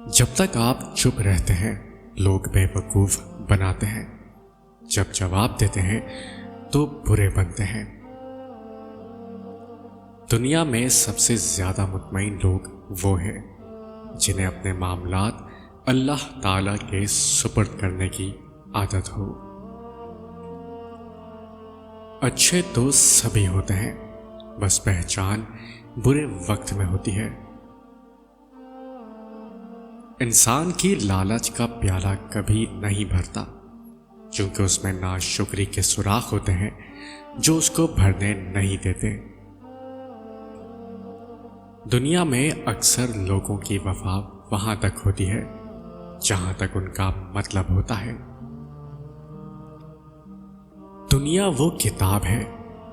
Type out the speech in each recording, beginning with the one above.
جب تک آپ چپ رہتے ہیں لوگ بیوقوف بناتے ہیں، جب جواب دیتے ہیں تو برے بنتے ہیں۔ دنیا میں سب سے زیادہ مطمئن لوگ وہ ہیں جنہیں اپنے معاملات اللہ تعالیٰ کے سپرد کرنے کی عادت ہو۔ اچھے دوست سبھی ہوتے ہیں، بس پہچان برے وقت میں ہوتی ہے۔ انسان کی لالچ کا پیالہ کبھی نہیں بھرتا، کیونکہ اس میں ناشکری کے سوراخ ہوتے ہیں جو اس کو بھرنے نہیں دیتے۔ دنیا میں اکثر لوگوں کی وفا وہاں تک ہوتی ہے جہاں تک ان کا مطلب ہوتا ہے۔ دنیا وہ کتاب ہے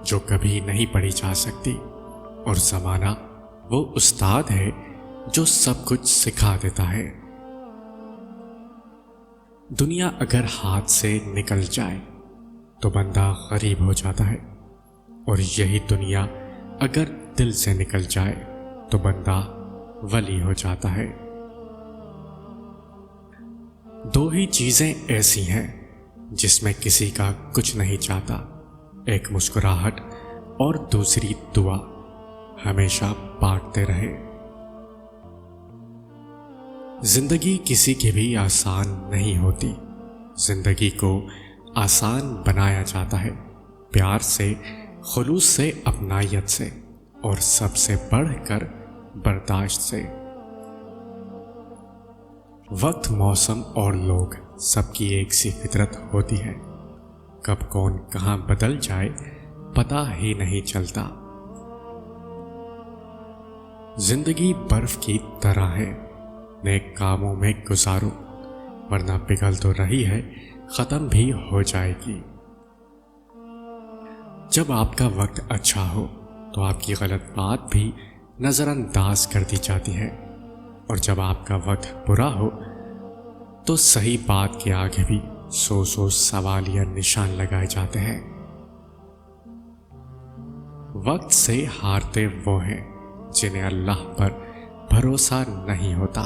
جو کبھی نہیں پڑھی جا سکتی، اور زمانہ وہ استاد ہے جو سب کچھ سکھا دیتا ہے۔ دنیا اگر ہاتھ سے نکل جائے تو بندہ غریب ہو جاتا ہے، اور یہی دنیا اگر دل سے نکل جائے تو بندہ ولی ہو جاتا ہے۔ دو ہی چیزیں ایسی ہیں جس میں کسی کا کچھ نہیں چاہتا، ایک مسکراہٹ اور دوسری دعا ہمیشہ بانٹتے رہے۔ زندگی کسی کی بھی آسان نہیں ہوتی، زندگی کو آسان بنایا جاتا ہے پیار سے، خلوص سے، اپنائیت سے، اور سب سے بڑھ کر برداشت سے۔ وقت، موسم اور لوگ سب کی ایک سی فطرت ہوتی ہے، کب کون کہاں بدل جائے پتہ ہی نہیں چلتا۔ زندگی برف کی طرح ہے، نیک کاموں میں گزارو، ورنہ پگھل تو رہی ہے، ختم بھی ہو جائے گی۔ جب آپ کا وقت اچھا ہو تو آپ کی غلط بات بھی نظر انداز کر دی جاتی ہے، اور جب آپ کا وقت برا ہو تو صحیح بات کے آگے بھی سو سوالیہ نشان لگائے جاتے ہیں۔ وقت سے ہارتے وہ ہیں جنہیں اللہ پر بھروسہ نہیں ہوتا۔